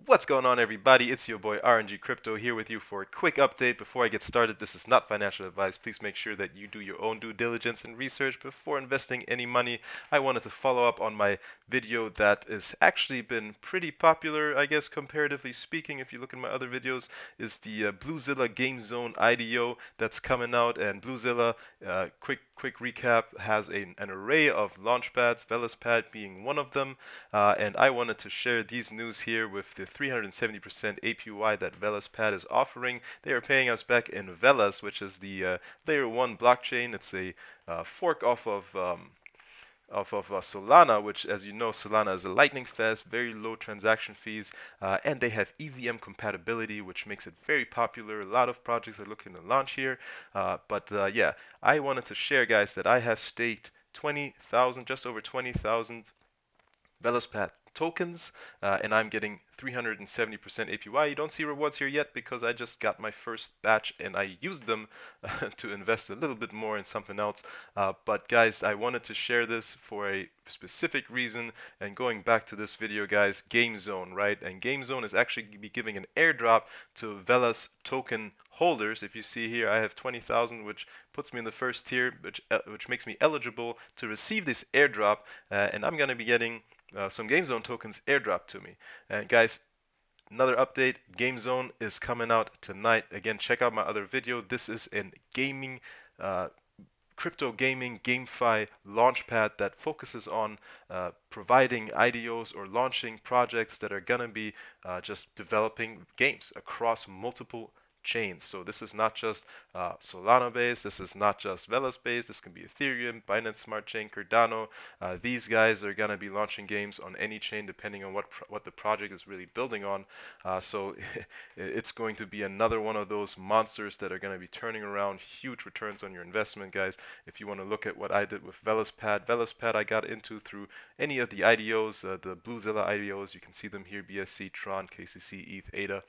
What's going on, everybody? It's your boy RNG Crypto here with you for a quick update. Before I get started, this is not financial advice. Please make sure that you do your own due diligence and research before investing any money. I wanted to follow up on my video that has actually been pretty popular, I guess, comparatively speaking. If you look at my other videos, is the Bluezilla GameZone IDO that's coming out. And Bluezilla, quick recap, has an array of launchpads, VLXpad being one of them. And I wanted to share these news here with the 370% APY that VLXpad is offering. They are paying us back in Velas, which is the layer 1 blockchain. It's a fork off of Solana, which, as you know, Solana is a lightning fast, very low transaction fees, and they have EVM compatibility, which makes it very popular. A lot of projects are looking to launch here. Yeah, I wanted to share, guys, that I have staked 20,000, just over 20,000 VLXpad tokens, and I'm getting 370% APY. You don't see rewards here yet because I just got my first batch and I used them to invest a little bit more in something else. But guys, I wanted to share this for a specific reason. And going back to this video, guys, GameZone, right? And GameZone is actually be giving an airdrop to Velas token holders. If you see here, I have 20,000, which puts me in the first tier, which makes me eligible to receive this airdrop. And I'm going to be getting some GameZone tokens airdrop to me. And guys, another update, GameZone is coming out tonight. Again, check out my other video. This is a gaming, crypto gaming GameFi launchpad that focuses on providing IDOs or launching projects that are going to be just developing games across multiple chains. So this is not just Solana based, this is not just Velas based, this can be Ethereum, Binance Smart Chain, Cardano. These guys are going to be launching games on any chain depending on what the project is really building on. So it's going to be another one of those monsters that are going to be turning around huge returns on your investment, guys. If you want to look at what I did with VLXpad I got into through any of the IDOs, the Bluezilla IDOs. You can see them here: BSC, Tron, KCC, ETH, ADA.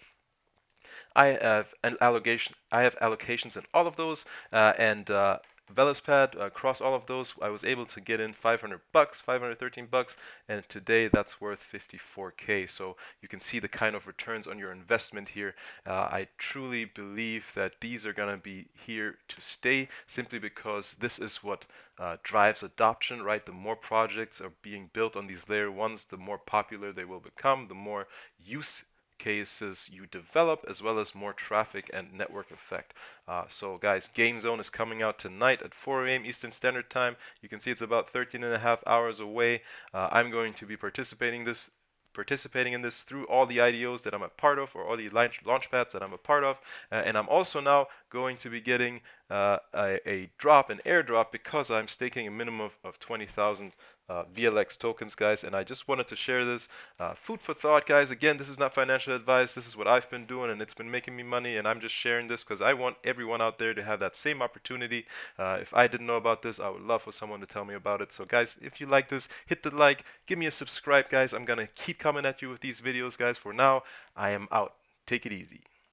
I have allocations in all of those, and VLXpad, across all of those, I was able to get in 500 bucks, 513 bucks, and today that's worth 54K. So you can see the kind of returns on your investment here. I truly believe that these are going to be here to stay, simply because this is what drives adoption, right? The more projects are being built on these layer ones, the more popular they will become, the more use cases you develop, as well as more traffic and network effect. So guys, GameZone is coming out tonight at 4 a.m. Eastern Standard Time. You can see it's about 13 and a half hours away. I'm going to be participating in this through all the IDOs that I'm a part of, or all the launchpads that I'm a part of. And I'm also now going to be getting an airdrop, because I'm staking a minimum of 20,000 VLX tokens, guys. And I just wanted to share this food for thought, guys. Again, this is not financial advice. This is what I've been doing, and it's been making me money, and I'm just sharing this because I want everyone out there to have that same opportunity. If I didn't know about this, I would love for someone to tell me about it. So guys, if you like this, hit the like, give me a subscribe, guys. I'm gonna keep coming at you with these videos, guys. For now, I am out. Take it easy.